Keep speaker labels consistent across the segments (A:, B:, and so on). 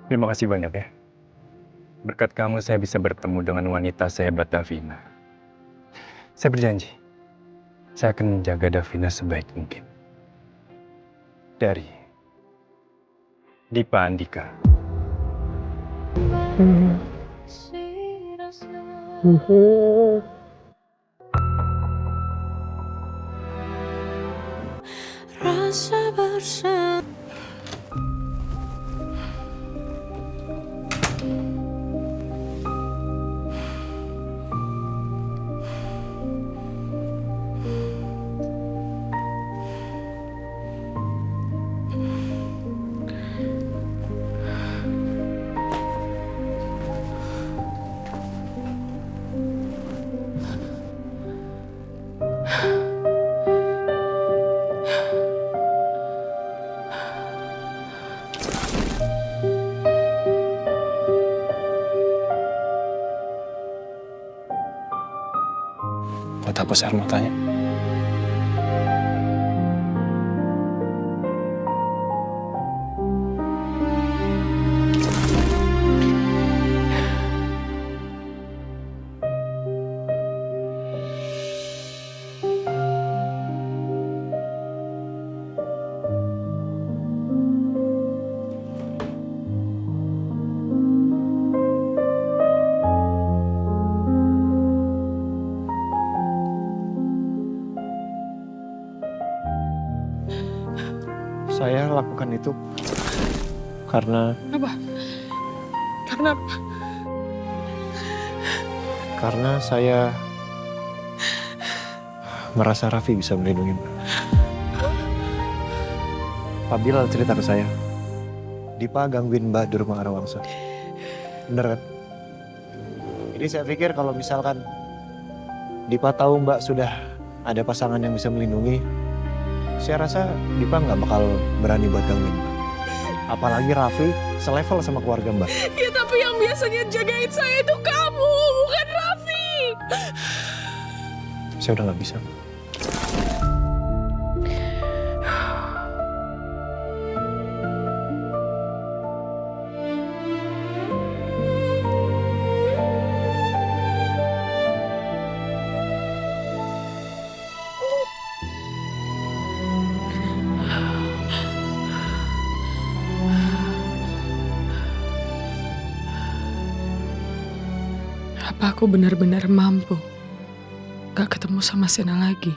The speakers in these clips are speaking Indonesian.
A: Terima kasih banyak ya. Berkat kamu saya bisa bertemu dengan wanita sehebat Davina. Saya berjanji, saya akan menjaga Davina sebaik mungkin. Dari Dipa Andika.
B: Rasa bersama.
C: Buat hapus air matanya.
D: Saya lakukan itu karena
B: Apa? Karena apa?
D: karena saya merasa Raffi bisa melindungi Mbak. Pak Bilal cerita ke saya, Dipa gangguin Mbak di rumah Arawangsa. Bener kan? Jadi saya pikir kalau misalkan Dipa tahu Mbak sudah ada pasangan yang bisa melindungi, saya rasa Dipa nggak bakal berani buat gangguin Mbak. Apalagi Raffi selevel sama keluarga Mbak.
B: Ya tapi yang biasanya jagain saya itu kamu, bukan Raffi.
D: Saya udah nggak bisa.
B: Apa aku benar-benar mampu gak ketemu sama Sena lagi?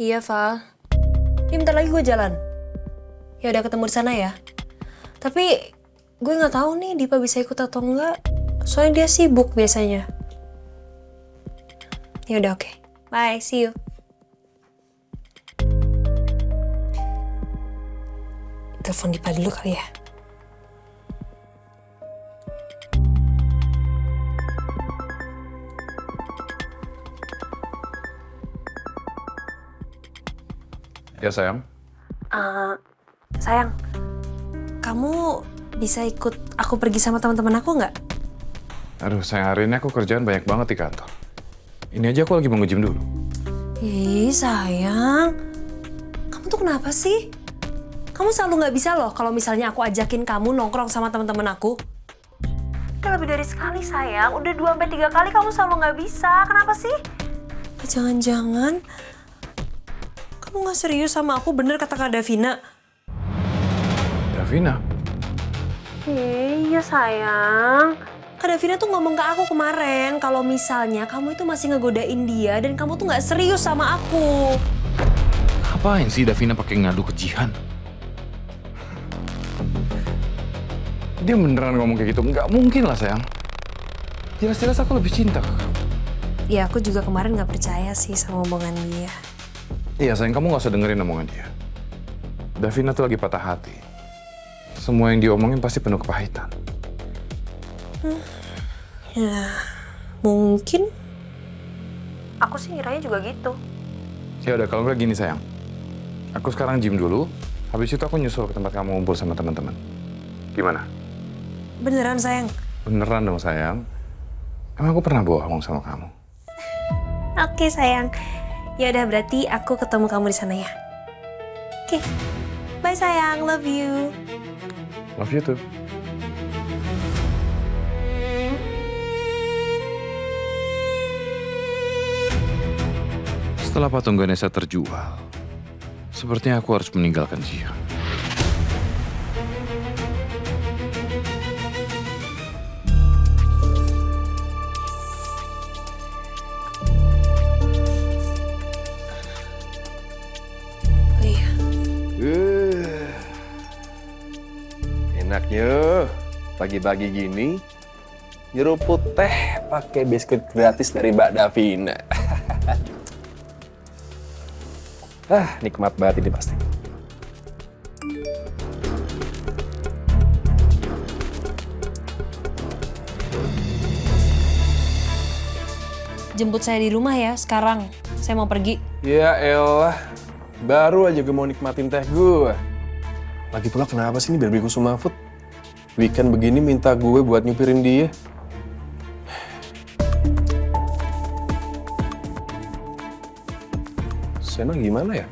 E: Iya, Val. Ini bentar lagi gue jalan. Ya udah ketemu di sana ya. Tapi gue nggak tahu nih Dipa bisa ikut atau enggak. Soalnya dia sibuk biasanya. Ya udah oke. Bye, see you. Telepon Dipa dulu kali ya.
C: Ya sayang.
E: Sayang, kamu bisa ikut aku pergi sama teman-teman aku nggak?
C: Aduh sayang, hari ini aku kerjaan banyak banget di kantor. Ini aja aku lagi mau nge-gym dulu.
E: Ih, sayang. Kamu tuh kenapa sih? Kamu selalu nggak bisa loh kalau misalnya aku ajakin kamu nongkrong sama teman-teman aku. Udah lebih dari sekali, sayang. Udah 2-3 kali kamu selalu nggak bisa. Kenapa sih? Jangan-jangan kamu nggak serius sama aku, bener kata Kak Davina?
C: Davina?
E: Iya, sayang. Kak Davina tuh ngomong ke aku kemarin kalau misalnya kamu itu masih ngegodain dia dan kamu tuh nggak serius sama aku.
C: Ngapain sih Davina pakai ngadu ke Jihan? Dia beneran ngomong kayak gitu? Nggak mungkin lah sayang. Jelas-jelas aku lebih cinta ke kamu.
E: Ya aku juga kemarin gak percaya sih sama omongan dia.
C: Iya sayang, kamu gak usah dengerin omongan dia. Davina tuh lagi patah hati. Semua yang diomongin pasti penuh kepahitan.
E: Ya, mungkin. Aku sih ngiranya juga gitu.
C: Ya udah, kalau nggak gini sayang. Aku sekarang gym dulu, habis itu aku nyusul ke tempat kamu ngumpul sama teman-teman. Gimana?
E: Beneran sayang?
C: Beneran dong sayang. Emang aku pernah bohong sama kamu?
E: Oke sayang. Ya udah berarti aku ketemu kamu di sana ya. Oke. Bye sayang, love you.
C: Love you too. Setelah patung Ganesha terjual, sepertinya aku harus meninggalkan Jihan.
E: Oh iya.
F: Enaknya pagi-pagi gini nyeruput teh pakai biskuit gratis dari Mbak Davina. Nikmat banget ini pasti.
E: Jemput saya di rumah ya sekarang. Saya mau pergi.
F: Ya elah, baru aja gue mau nikmatin teh gue. Lagi pula kenapa sih ini Barbie Kusuma Food? Weekend begini minta gue buat nyupirin dia. Sena gimana ya?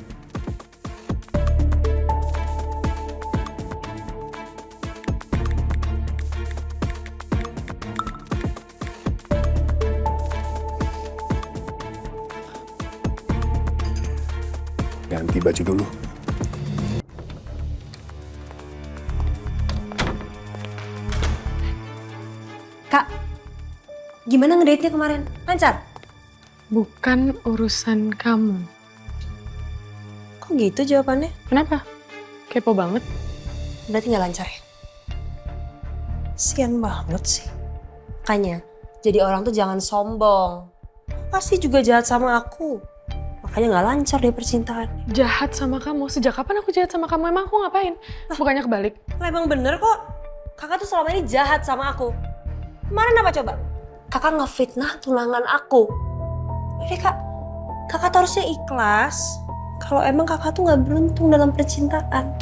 F: Ganti baju dulu.
E: Kak, gimana ngedate-nya kemarin? Lancar?
B: Bukan urusan kamu.
E: Kok gitu jawabannya?
B: Kenapa? Kepo banget.
E: Berarti nggak lancar ya? Sian banget sih. Makanya, jadi orang tuh jangan sombong. Pasti juga jahat sama aku. Makanya nggak lancar deh percintaan.
B: Jahat sama kamu? Sejak kapan aku jahat sama kamu? Emang aku ngapain? Bukannya kebalik.
E: Lah emang bener kok. Kakak tuh selama ini jahat sama aku. Kemarin apa coba? Kakak ngefitnah tunangan aku. Jadi kakak tuh harusnya ikhlas. Kalau emang kakak tuh nggak beruntung dalam percintaan.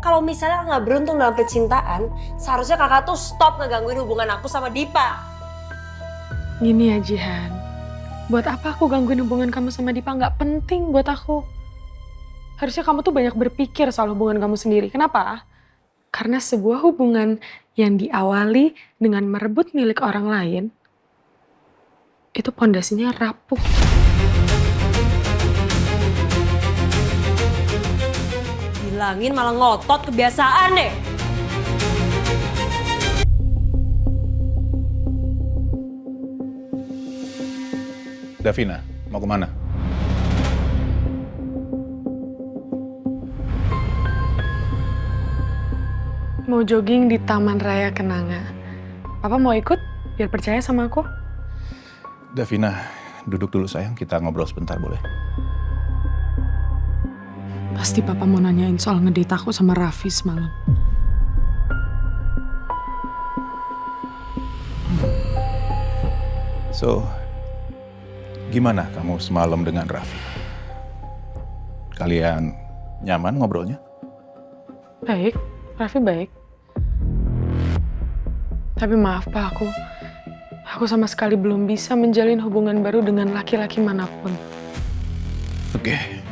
E: Kalau misalnya nggak beruntung dalam percintaan, seharusnya kakak tuh stop ngegangguin hubungan aku sama Dipa.
B: Gini ya Jihan, buat apa aku gangguin hubungan kamu sama Dipa? Nggak penting buat aku. Harusnya kamu tuh banyak berpikir soal hubungan kamu sendiri. Kenapa? Karena sebuah hubungan yang diawali dengan merebut milik orang lain, itu pondasinya rapuh.
E: Bilangin malah ngotot, kebiasaan deh.
G: Davina, mau kemana?
B: Mau jogging di Taman Raya Kenanga. Papa mau ikut biar percaya sama aku?
G: Davina, duduk dulu sayang, kita ngobrol sebentar boleh?
B: Pasti Papa mau nanyain soal ngedate aku sama Raffi semalam.
G: So, gimana kamu semalam dengan Raffi? Kalian nyaman ngobrolnya?
B: Baik, Raffi baik. Tapi maaf Pak, aku sama sekali belum bisa menjalin hubungan baru dengan laki-laki manapun.
G: Oke.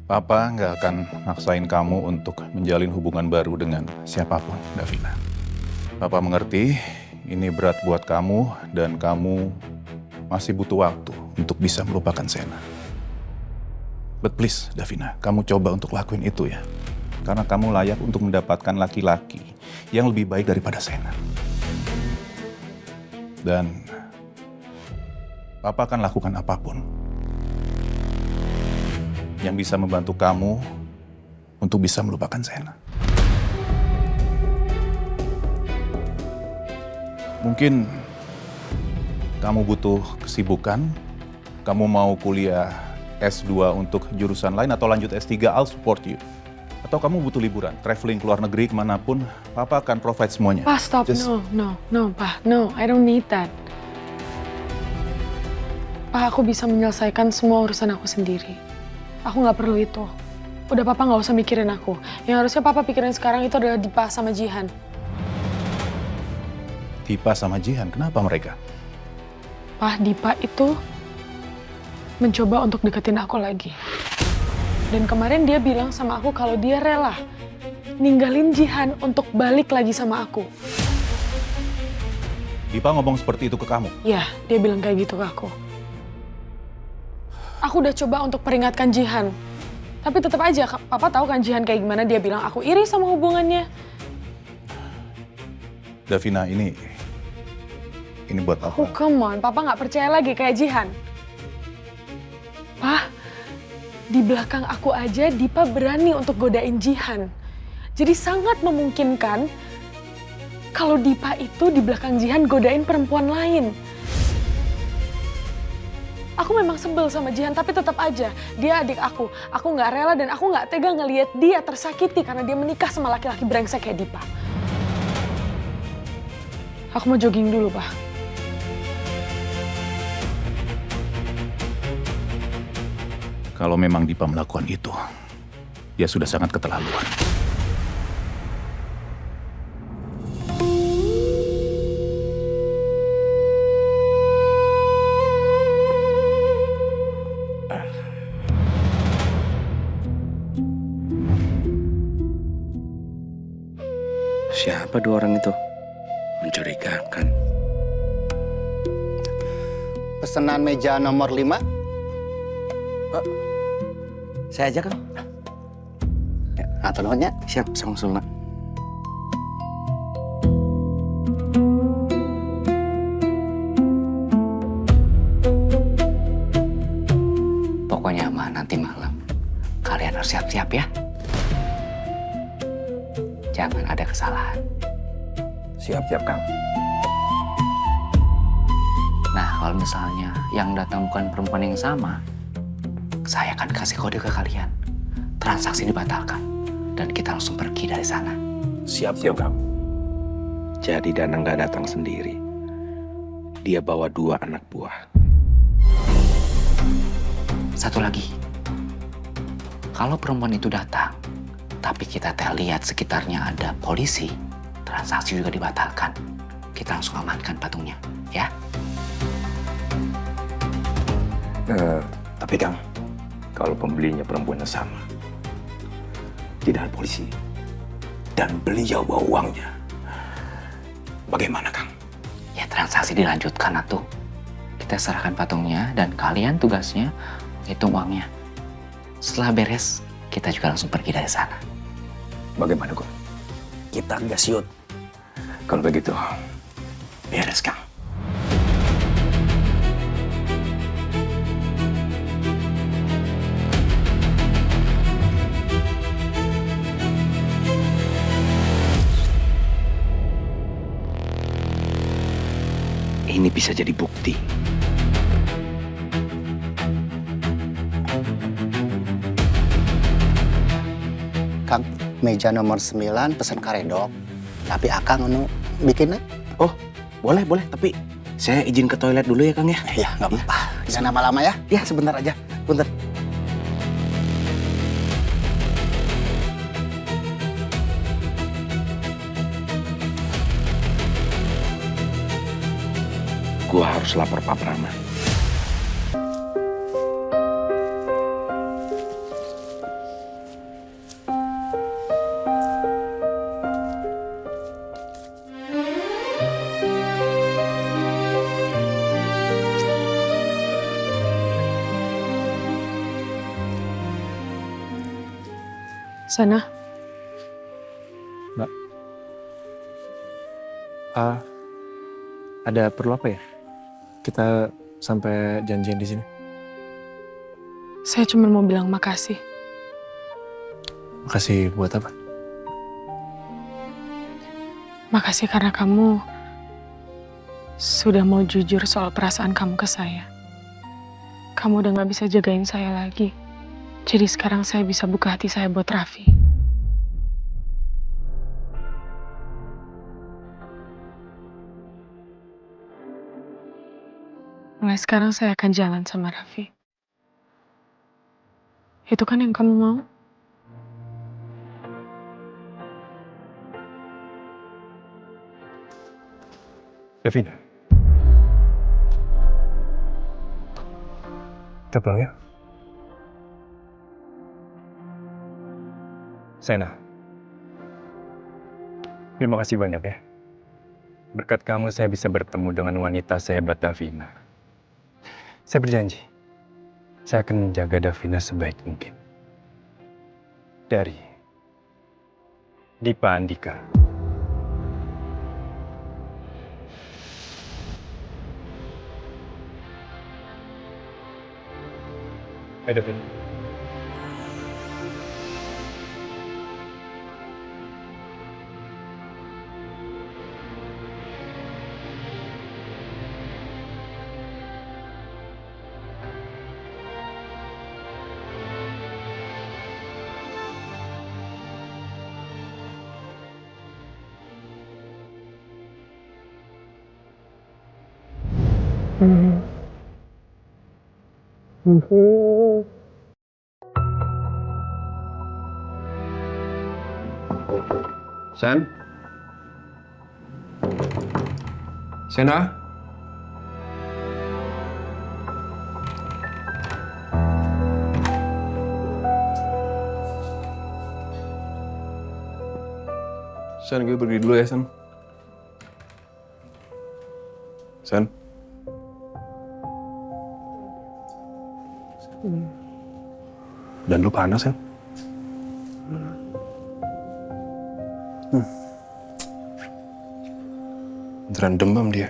G: Papa nggak akan maksain kamu untuk menjalin hubungan baru dengan siapapun, Davina. Papa mengerti ini berat buat kamu dan kamu masih butuh waktu untuk bisa melupakan Sena. But please, Davina, kamu coba untuk lakuin itu ya. Karena kamu layak untuk mendapatkan laki-laki yang lebih baik daripada Sena. Dan Papa akan lakukan apapun yang bisa membantu kamu untuk bisa melupakan Sena. Mungkin kamu butuh kesibukan, kamu mau kuliah S2 untuk jurusan lain atau lanjut S3, I'll support you. Atau kamu butuh liburan, traveling ke luar negeri kemanapun, Papa akan provide semuanya.
B: Pa, stop.
G: Just-
B: No, Pa. No, I don't need that. Pa, aku bisa menyelesaikan semua urusan aku sendiri. Aku nggak perlu itu. Udah Papa nggak usah mikirin aku. Yang harusnya Papa pikirin sekarang itu adalah Dipa sama Jihan.
G: Dipa sama Jihan, kenapa mereka?
B: Pa, Dipa itu mencoba untuk deketin aku lagi. Dan kemarin dia bilang sama aku kalau dia rela ninggalin Jihan untuk balik lagi sama aku.
G: Dipa ngomong seperti itu ke kamu?
B: Ya, dia bilang kayak gitu ke aku. Aku udah coba untuk peringatkan Jihan. Tapi tetap aja, Papa tahu kan Jihan kayak gimana. Dia bilang aku iri sama hubungannya.
G: Davina, ini buat apa?
B: Oh, come on. Papa nggak percaya lagi kayak Jihan. Pa, di belakang aku aja Dipa berani untuk godain Jihan. Jadi sangat memungkinkan kalau Dipa itu di belakang Jihan godain perempuan lain. Aku memang sebel sama Jihan, tapi tetap aja dia adik aku. Aku nggak rela dan aku nggak tega ngelihat dia tersakiti karena dia menikah sama laki-laki brengsek kayak Dipa. Aku mau jogging dulu, Pak.
G: Kalau memang Dipa melakukan itu, dia sudah sangat keterlaluan.
H: Siapa dua orang itu? Mencurigakan.
I: Pesanan meja nomor 5.
H: Saya aja, Kang.
I: Atau namanya?
H: Siap, sama Sulna. Pokoknya mah nanti malam kalian harus siap-siap ya. Jangan ada kesalahan.
F: Siap-siap, Kang.
H: Nah, kalau misalnya yang datang bukan perempuan yang sama, saya akan kasih kode ke kalian. Transaksi dibatalkan. Dan kita langsung pergi dari sana.
F: Siap-siap, Kang.
H: Jadi Danang nggak datang sendiri. Dia bawa 2 anak buah. Satu lagi. Kalau perempuan itu datang, tapi kita lihat sekitarnya ada polisi, transaksi juga dibatalkan. Kita langsung amankan patungnya, ya?
F: Tapi Kang, kalau pembelinya perempuannya sama, tidak ada polisi, dan beliau bawa uangnya, bagaimana Kang?
H: Ya transaksi dilanjutkan atuh. Kita serahkan patungnya dan kalian tugasnya hitung uangnya. Setelah beres, kita juga langsung pergi dari sana.
F: Bagaimana Gun? Kita nggak siut. Kalau begitu, beres Kang.
H: Ini bisa jadi bukti.
I: Kang, meja nomor 9 pesan karedok. Tapi Akang anu bikinnya?
H: Oh, boleh. Tapi saya izin ke toilet dulu ya, Kang ya?
I: Ya, nggak apa-apa. Jangan lama-lama ya.
H: Ya, sebentar aja. Punten. Gua harus lapor Pak Brahma.
B: Sana.
D: Mbak. Ada perlu apa ya? Kita sampai janjian di sini.
B: Saya cuma mau bilang makasih.
D: Makasih buat apa?
B: Makasih karena kamu sudah mau jujur soal perasaan kamu ke saya. Kamu udah gak bisa jagain saya lagi. Jadi sekarang saya bisa buka hati saya buat Raffi. Mulai sekarang saya akan jalan sama Raffi. Itu kan yang kamu mau?
A: Davina. Kita pulang ya. Sena. Terima kasih banyak ya. Berkat kamu saya bisa bertemu dengan wanita sehebat Davina. Saya berjanji, saya akan menjaga Davina sebaik mungkin. Dari Dipa Andika. Hai Davina.
C: Sen? Sena?
F: Sen, gue pergi dulu ya, Sen. Sen? Dan lu panas, Sen? Beneran demam dia.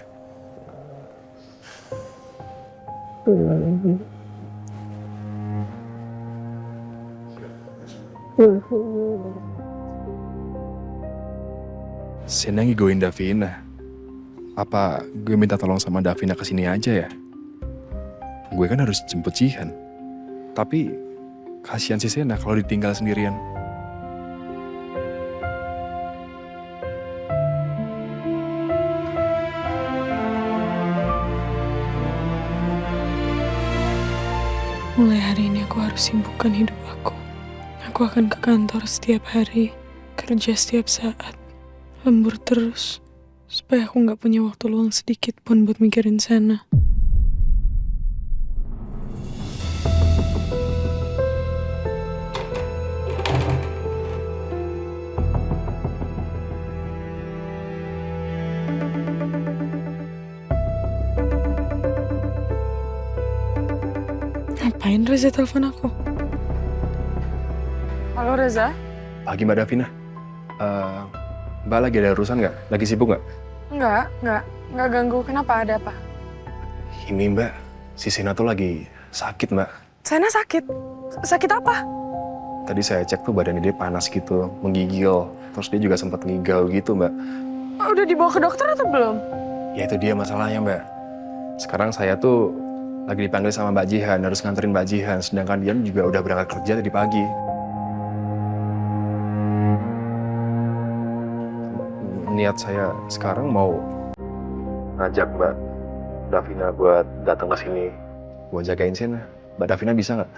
F: Sena ngigoin Davina. Apa gue minta tolong sama Davina kesini aja ya? Gue kan harus jemput Jihan. Tapi kasihan si Sena kalau ditinggal sendirian.
B: Mulai hari ini aku harus sibukkan hidup aku. Aku akan ke kantor setiap hari, kerja setiap saat, lembur terus, supaya aku nggak punya waktu luang sedikit pun buat mikirin Sena. Ngapain Reza telepon aku? Halo Reza?
F: Pagi Mbak Davina. Mbak lagi ada urusan nggak? Lagi sibuk nggak?
B: Enggak ganggu. Kenapa? Ada apa?
F: Ini Mbak, si Sena tuh lagi sakit Mbak.
B: Sena sakit? Sakit apa?
F: Tadi saya cek tuh badannya dia panas gitu, menggigil. Terus dia juga sempat ngigau gitu Mbak.
B: Udah dibawa ke dokter atau belum?
F: Ya itu dia masalahnya Mbak. Sekarang saya tuh lagi dipanggil sama Mbak Jihan, harus nganterin Mbak Jihan. Sedangkan dia juga udah berangkat kerja tadi pagi. Niat saya sekarang mau ngajak Mbak Davina buat datang ke sini, buat jagain Sena. Mbak Davina bisa nggak?